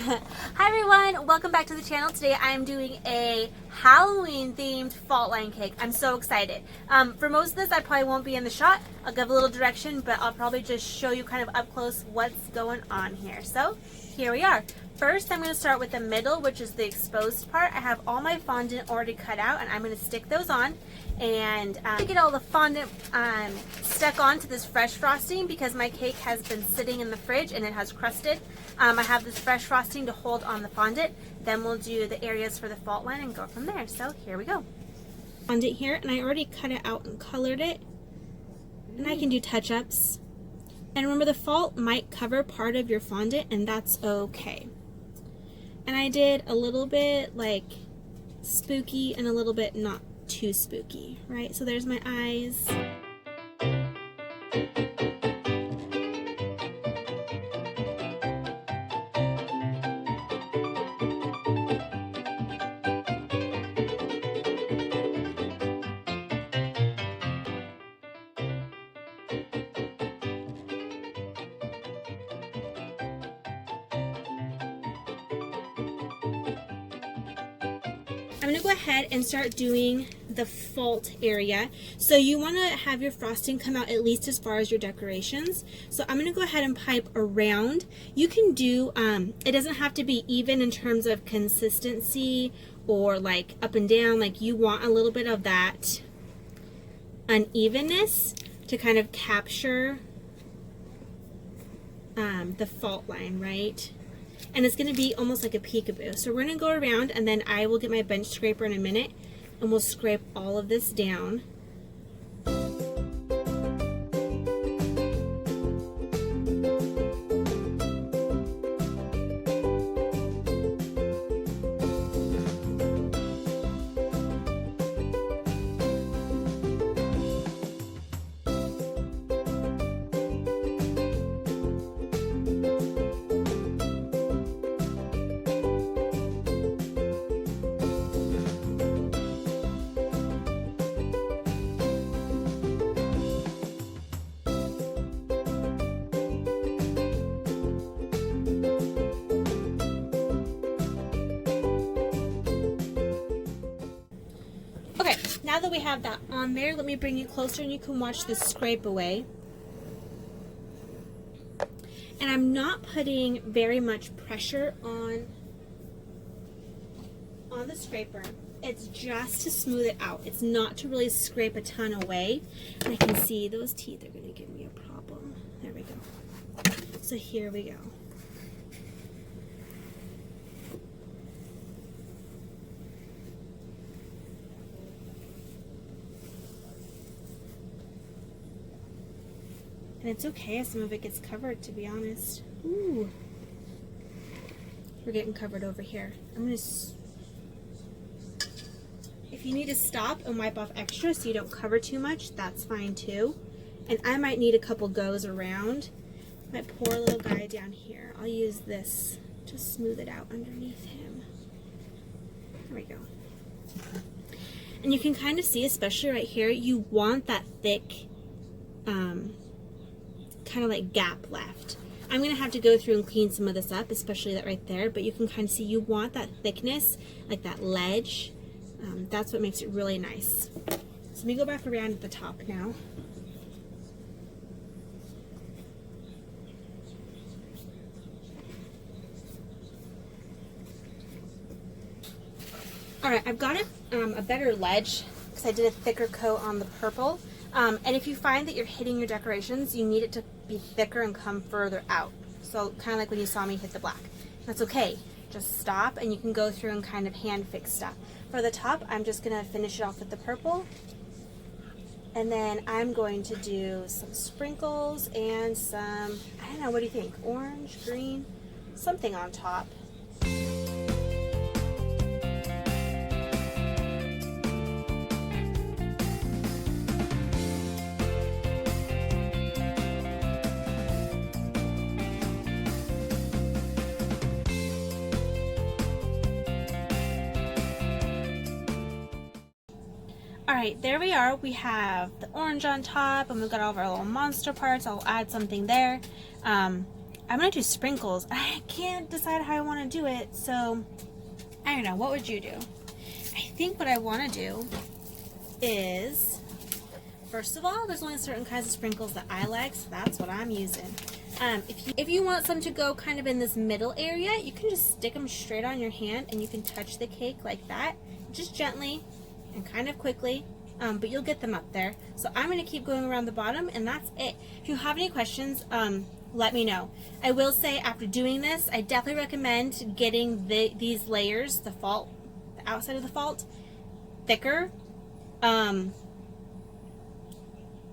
Hi everyone, welcome back to the channel. Today I am doing a Halloween themed fault line cake. I'm so excited. For most of this I probably won't be in the shot. I'll give a little direction, but I'll probably just show you kind of up close what's going on here. So here we are. First I'm going to start with the middle, which is the exposed part. I have all my fondant already cut out and I'm going to stick those on. And to get all the fondant stuck onto this fresh frosting, because my cake has been sitting in the fridge and it has crusted. I have this fresh frosting to hold on the fondant. Then we'll do the areas for the fault line and go from there. So here we go. Fondant here, and I already cut it out and colored it. And I can do touch-ups. And remember, the fault might cover part of your fondant, and that's okay. And I did a little bit like spooky and a little bit not too spooky, right? So there's my eyes. I'm going to go ahead and start doing the fault area. So you want to have your frosting come out at least as far as your decorations. So I'm going to go ahead and pipe around. You can do, it doesn't have to be even in terms of consistency or like up and down. Like you want a little bit of that unevenness to kind of capture the fault line, right? And it's going to be almost like a peekaboo. So we're going to go around, and then I will get my bench scraper in a minute and we'll scrape all of this down. Okay, now that we have that on there, let me bring you closer and you can watch this scrape away. And I'm not putting very much pressure on the scraper. It's just to smooth it out. It's not to really scrape a ton away. And I can see those teeth are going to give me a problem. There we go. So here we go. And it's okay if some of it gets covered, to be honest. Ooh. We're getting covered over here. I'm going to... If you need to stop and wipe off extra so you don't cover too much, that's fine too. And I might need a couple goes around. My poor little guy down here. I'll use this to smooth it out underneath him. There we go. And you can kind of see, especially right here, you want that thick... kind of like gap left. I'm going to have to go through and clean some of this up, especially that right there, but you can kind of see you want that thickness, like that ledge. That's what makes it really nice. So let me go back around at the top now. Alright, I've got a better ledge because I did a thicker coat on the purple. And if you find that you're hitting your decorations, you need it to be thicker and come further out. So kind of like when you saw me hit the black. That's okay. Just stop and you can go through and kind of hand fix stuff. For the top, I'm just going to finish it off with the purple. And then I'm going to do some sprinkles and some, I don't know, what do you think? Orange, green, something on top. Alright, there we are. We have the orange on top, and we've got all of our little monster parts. I'll add something there. I'm gonna do sprinkles. I can't decide how I want to do it, so I don't know. What would you do? I think what I want to do is, first of all, there's only certain kinds of sprinkles that I like, so that's what I'm using. If you want some to go kind of in this middle area, you can just stick them straight on your hand and you can touch the cake like that, just gently and kind of quickly, but you'll get them up there. So I'm going to keep going around the bottom, and that's it. If you have any questions, let me know. I will say, after doing this, I definitely recommend getting these layers, the outside of the fault, thicker.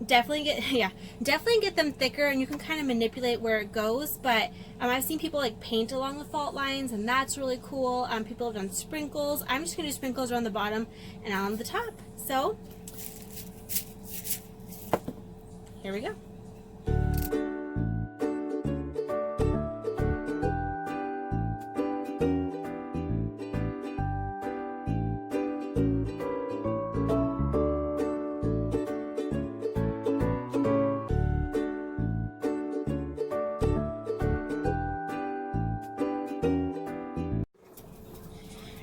Definitely get them thicker, and you can kind of manipulate where it goes. But I've seen people like paint along the fault lines, and that's really cool. People have done sprinkles. I'm just gonna do sprinkles around the bottom and on the top. So here we go.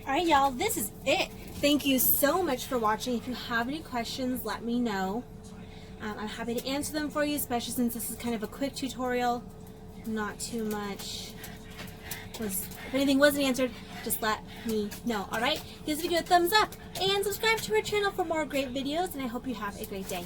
Alright, y'all, this is it. Thank you so much for watching. If you have any questions, let me know. I'm happy to answer them for you, especially since this is kind of a quick tutorial. Not too much. If anything wasn't answered, just let me know. Alright? Give this video a thumbs up and subscribe to our channel for more great videos, and I hope you have a great day.